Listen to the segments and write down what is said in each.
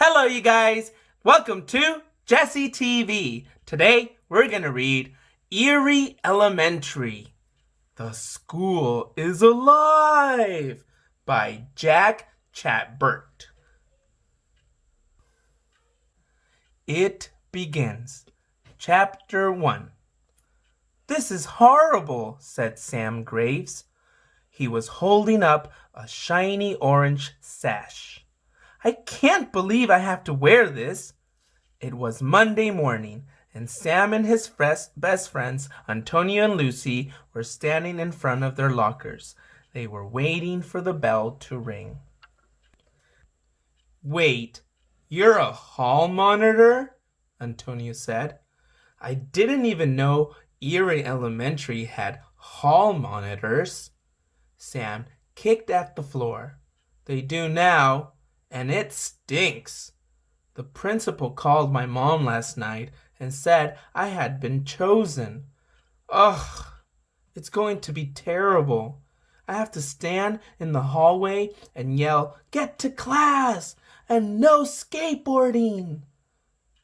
Hello, you guys. Welcome to Jesse TV. Today, we're going to read Eerie Elementary. The School is Alive by Jack Chatbert. It begins. Chapter 1. This is horrible, said Sam Graves. He was holding up a shiny orange sash. I can't believe I have to wear this. It was Monday morning, and Sam and his best friends, Antonio and Lucy, were standing in front of their lockers. They were waiting for the bell to ring. Wait, you're a hall monitor? Antonio said. I didn't even know Eerie Elementary had hall monitors. Sam kicked at the floor. They do now. And it stinks. The principal called my mom last night and said I had been chosen. Ugh, it's going to be terrible. I have to stand in the hallway and yell, "Get to class!" and "No skateboarding!"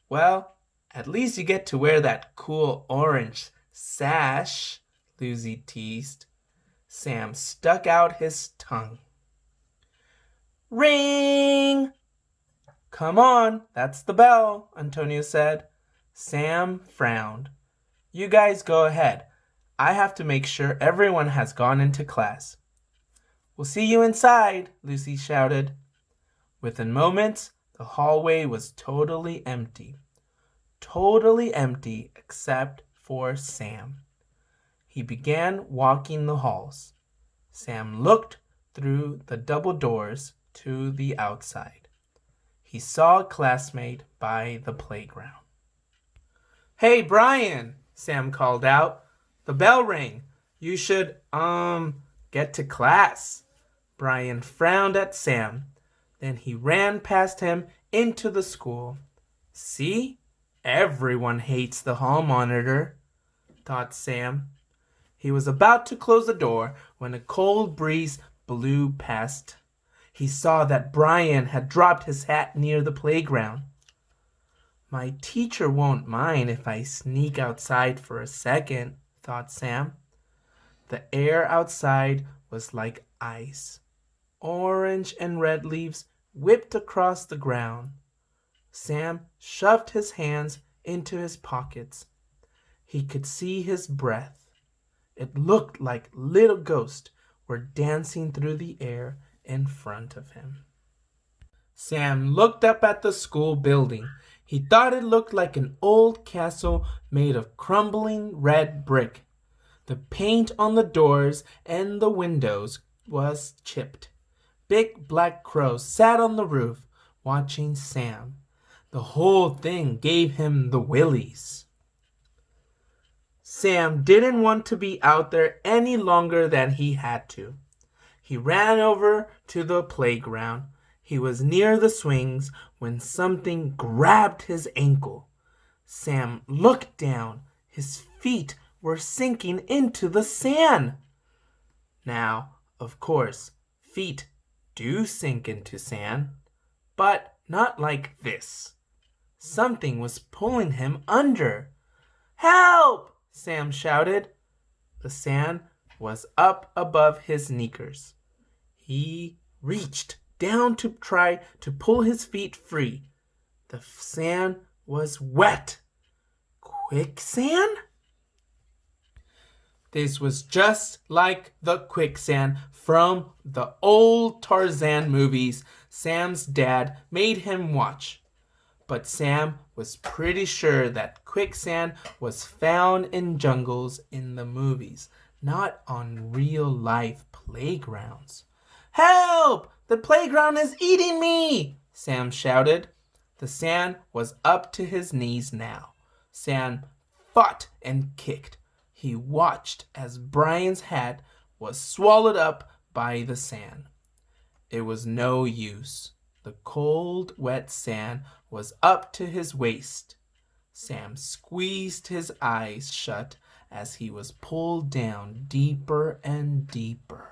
Well, at least you get to wear that cool orange sash, Lucy teased. Sam stuck out his tongue. Ring! Come on, that's the bell, Antonio said. Sam frowned. You guys go ahead. I have to make sure everyone has gone into class. We'll see you inside, Lucy shouted. Within moments, the hallway was totally empty. Totally empty except for Sam. He began walking the halls. Sam looked through the double doors to the outside. He saw a classmate by the playground. Hey, Brian, Sam called out. The bell rang. You should, get to class. Brian frowned at Sam. Then he ran past him into the school. See? Everyone hates the hall monitor, thought Sam. He was about to close the door when a cold breeze blew past. He saw that Brian had dropped his hat near the playground. My teacher won't mind if I sneak outside for a second, thought Sam. The air outside was like ice. Orange and red leaves whipped across the ground. Sam shoved his hands into his pockets. He could see his breath. It looked like little ghosts were dancing through the air in front of him. Sam looked up at the school building. He thought it looked like an old castle made of crumbling red brick. The paint on the doors and the windows was chipped. Big black crows sat on the roof, watching Sam. The whole thing gave him the willies. Sam didn't want to be out there any longer than he had to. He ran over to the playground. He was near the swings when something grabbed his ankle. Sam looked down. His feet were sinking into the sand. Now, of course, feet do sink into sand, but not like this. Something was pulling him under. Help! Sam shouted. The sand was up above his sneakers. He reached down to try to pull his feet free. The sand was wet. Quicksand? This was just like the quicksand from the old Tarzan movies Sam's dad made him watch. But Sam was pretty sure that quicksand was found in jungles in the movies, not on real-life playgrounds. Help! The playground is eating me! Sam shouted. The sand was up to his knees now. Sam fought and kicked. He watched as Brian's hat was swallowed up by the sand. It was no use. The cold, wet sand was up to his waist. Sam squeezed his eyes shut as he was pulled down deeper and deeper.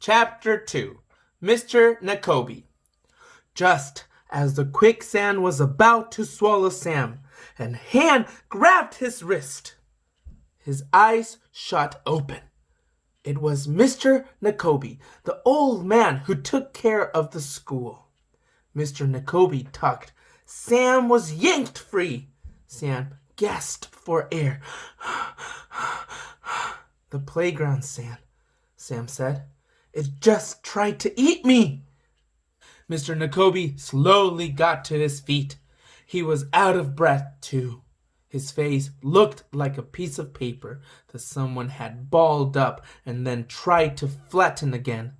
Chapter 2. Mr. Nakobi. Just as the quicksand was about to swallow Sam, and hand grabbed his wrist. His eyes shot open. It was Mr. Nakobi, the old man who took care of the school. Mr. Nakobi tugged. Sam was yanked free. Sam gasped for air. The playground sand, Sam said. It just tried to eat me. Mr. Nakobi slowly got to his feet. He was out of breath, too. His face looked like a piece of paper that someone had balled up and then tried to flatten again.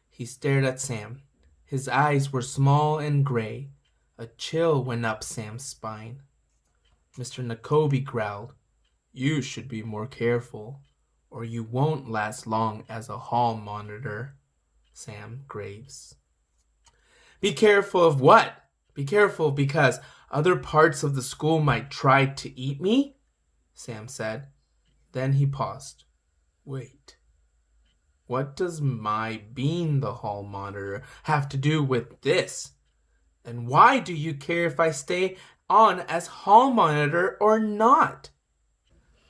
He stared at Sam. His eyes were small and gray. A chill went up Sam's spine. Mr. Nakobi growled, "You should be more careful, or you won't last long as a hall monitor, Sam Graves." "Be careful of what? Be careful because other parts of the school might try to eat me?" Sam said. Then he paused. "Wait. What does my being the hall monitor have to do with this? And why do you care if I stay on as hall monitor or not?"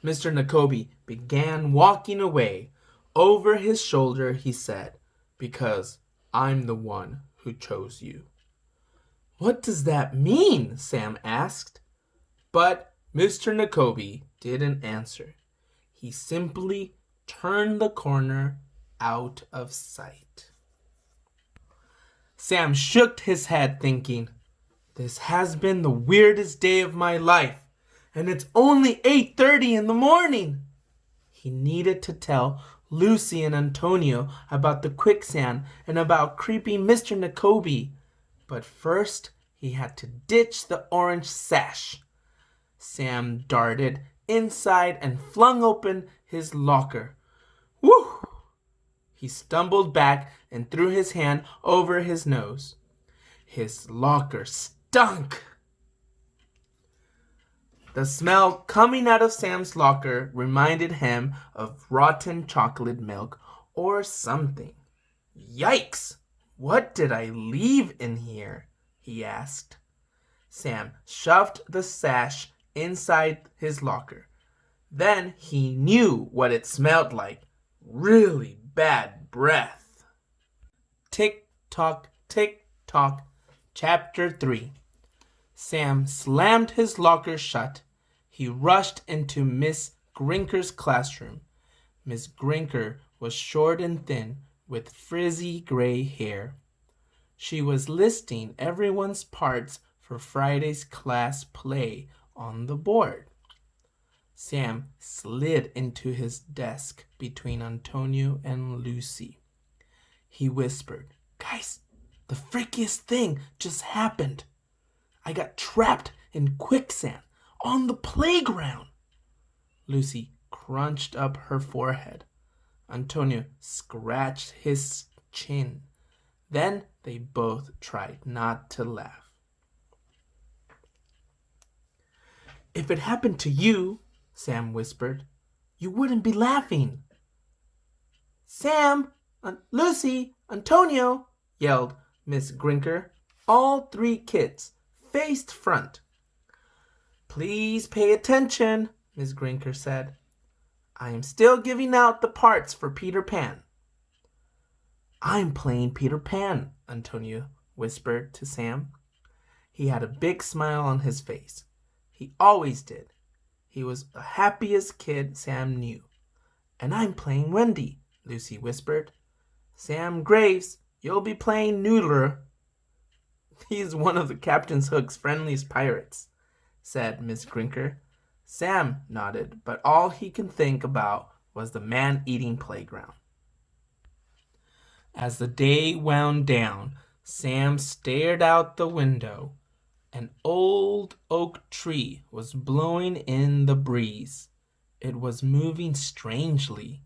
Mr. Nakobi began walking away. Over his shoulder he said, "Because I'm the one who chose you." "What does that mean?" Sam asked. But Mr. Nakobi didn't answer. He simply turned the corner out of sight. Sam shook his head thinking, "This has been the weirdest day of my life, and it's only 8:30 in the morning." He needed to tell Lucy and Antonio about the quicksand and about creepy Mr. Nakobi. But first, he had to ditch the orange sash. Sam darted inside and flung open his locker. Whew! He stumbled back and threw his hand over his nose. His locker stunk. The smell coming out of Sam's locker reminded him of rotten chocolate milk or something. "Yikes! What did I leave in here?" he asked. Sam shoved the sash inside his locker. Then he knew what it smelled like. Really bad breath. Tick-tock, tick-tock. Chapter 3. Sam slammed his locker shut. He rushed into Miss Grinker's classroom. Miss Grinker was short and thin, with frizzy gray hair. She was listing everyone's parts for Friday's class play on the board. Sam slid into his desk between Antonio and Lucy. He whispered, "Guys, the freakiest thing just happened. I got trapped in quicksand on the playground." Lucy crunched up her forehead. Antonio scratched his chin. Then they both tried not to laugh. "If it happened to you," Sam whispered, "you wouldn't be laughing." "Sam, Lucy, Antonio," yelled Miss Grinker. All three kids faced front. "Please pay attention," Miss Grinker said. "I am still giving out the parts for Peter Pan." "I'm playing Peter Pan," Antonio whispered to Sam. He had a big smile on his face. He always did. He was the happiest kid Sam knew. "And I'm playing Wendy," Lucy whispered. "Sam Graves, you'll be playing Noodler." "He's one of the Captain Hook's friendliest pirates," said Miss Grinker. Sam nodded, but all he could think about was the man-eating playground. As the day wound down, Sam stared out the window. An old oak tree was blowing in the breeze. It was moving strangely.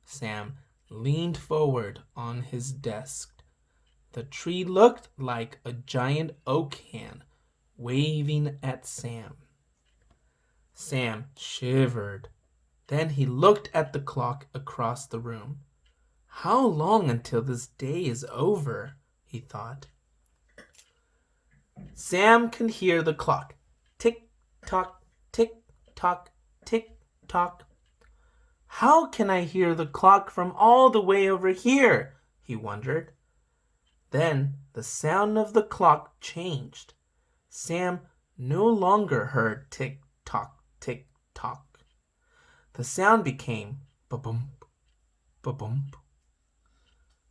Sam leaned forward on his desk. The tree looked like a giant oak hand waving at Sam. Sam shivered. Then he looked at the clock across the room. How long until this day is over? He thought. Sam could hear the clock. Tick-tock, tick-tock, tick-tock. How can I hear the clock from all the way over here? He wondered. Then the sound of the clock changed. Sam no longer heard tick-tock, tick-tock. The sound became ba-bump, ba-bump.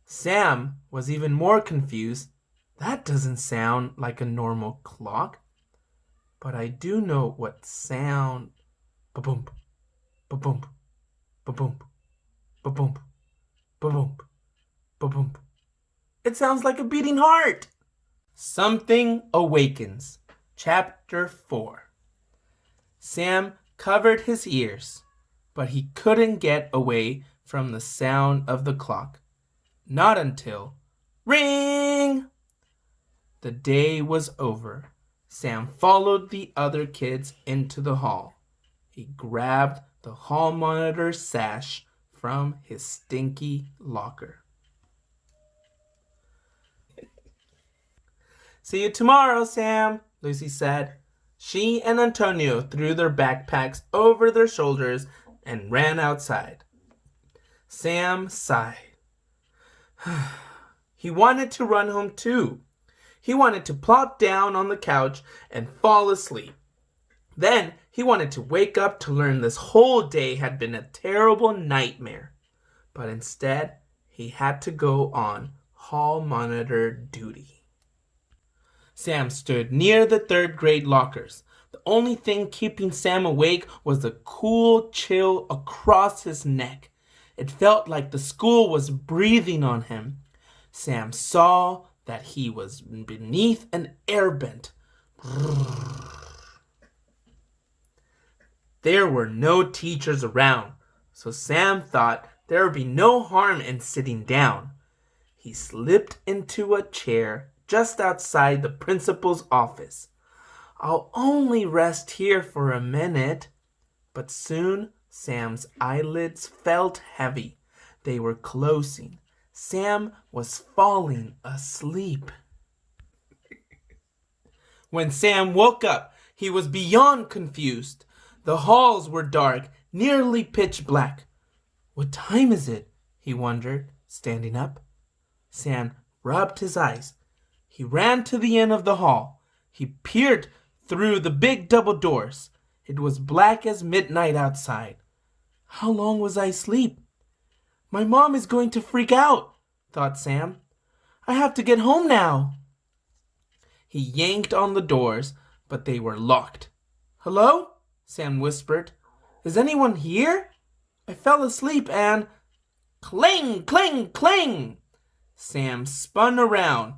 Sam was even more confused. That doesn't sound like a normal clock. But I do know what sound. Ba-bump, ba-bump, ba-bump, ba-bump, ba-bump, ba-bump. It sounds like a beating heart. Something Awakens, Chapter 4. Sam covered his ears, but he couldn't get away from the sound of the clock. Not until ring! The day was over. Sam followed the other kids into the hall. He grabbed the hall monitor sash from his stinky locker. See you tomorrow, Sam, Lucy said. She and Antonio threw their backpacks over their shoulders and ran outside. Sam sighed. He wanted to run home too. He wanted to plop down on the couch and fall asleep. Then he wanted to wake up to learn this whole day had been a terrible nightmare. But instead, he had to go on hall monitor duty. Sam stood near the third grade lockers. The only thing keeping Sam awake was the cool chill across his neck. It felt like the school was breathing on him. Sam saw that he was beneath an air vent. There were no teachers around, so Sam thought there would be no harm in sitting down. He slipped into a chair just outside the principal's office. I'll only rest here for a minute. But soon Sam's eyelids felt heavy. They were closing. Sam was falling asleep. When Sam woke up, he was beyond confused. The halls were dark, nearly pitch black. What time is it? He wondered, standing up. Sam rubbed his eyes. He ran to the end of the hall. He peered through the big double doors. It was black as midnight outside. How long was I asleep? My mom is going to freak out, thought Sam. I have to get home now. He yanked on the doors, but they were locked. Hello? Sam whispered. Is anyone here? I fell asleep and... Cling, cling, cling! Sam spun around.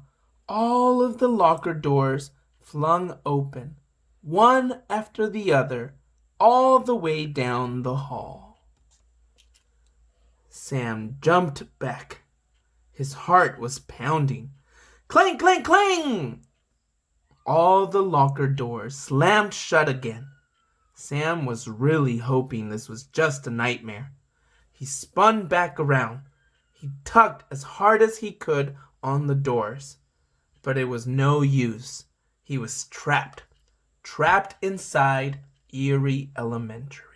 All of the locker doors flung open, one after the other, all the way down the hall. Sam jumped back. His heart was pounding. Clang, clang, clang! All the locker doors slammed shut again. Sam was really hoping this was just a nightmare. He spun back around. He tugged as hard as he could on the doors. But it was no use. He was trapped inside Eerie Elementary.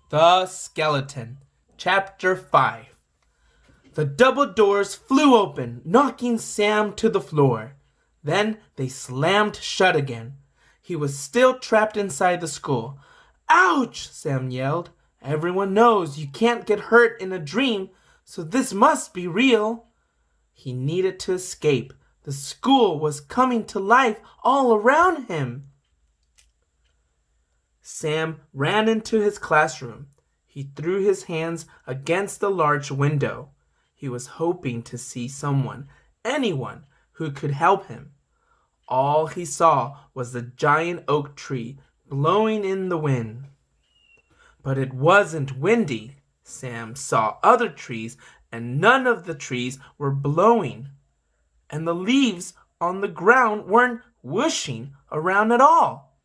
The Skeleton, Chapter 5. The double doors flew open, knocking Sam to the floor. Then they slammed shut again. He was still trapped inside the school. Ouch! Sam yelled. Everyone knows you can't get hurt in a dream, so this must be real. He needed to escape. The school was coming to life all around him. Sam ran into his classroom. He threw his hands against the large window. He was hoping to see someone, anyone, who could help him. All he saw was the giant oak tree blowing in the wind. But it wasn't windy. Sam saw other trees, and none of the trees were blowing. And the leaves on the ground weren't whooshing around at all.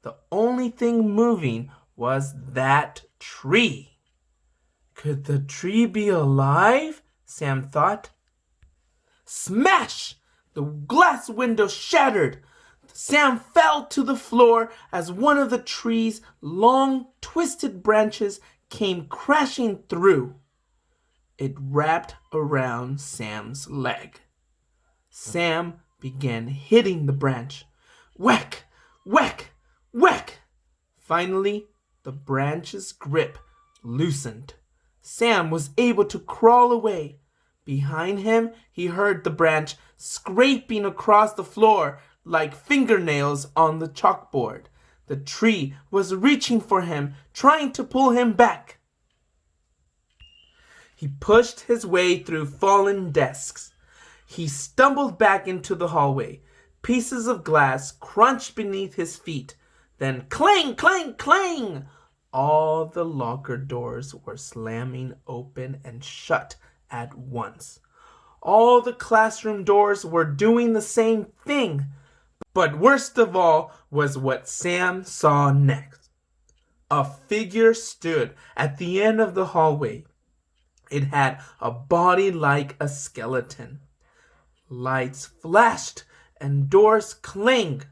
The only thing moving was that tree. Could the tree be alive? Sam thought. Smash! The glass window shattered. Sam fell to the floor as one of the tree's long, twisted branches came crashing through. It wrapped around Sam's leg. Sam began hitting the branch. Whack! Whack! Whack! Finally, the branch's grip loosened. Sam was able to crawl away. Behind him, he heard the branch scraping across the floor like fingernails on the chalkboard. The tree was reaching for him, trying to pull him back. He pushed his way through fallen desks. He stumbled back into the hallway. Pieces of glass crunched beneath his feet. Then clang, clang, clang! All the locker doors were slamming open and shut at once. All the classroom doors were doing the same thing. But worst of all was what Sam saw next. A figure stood at the end of the hallway. It had a body like a skeleton. Lights flashed and doors clanged,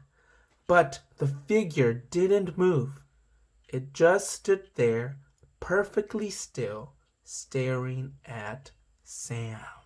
but the figure didn't move. It just stood there, perfectly still, staring at Sam.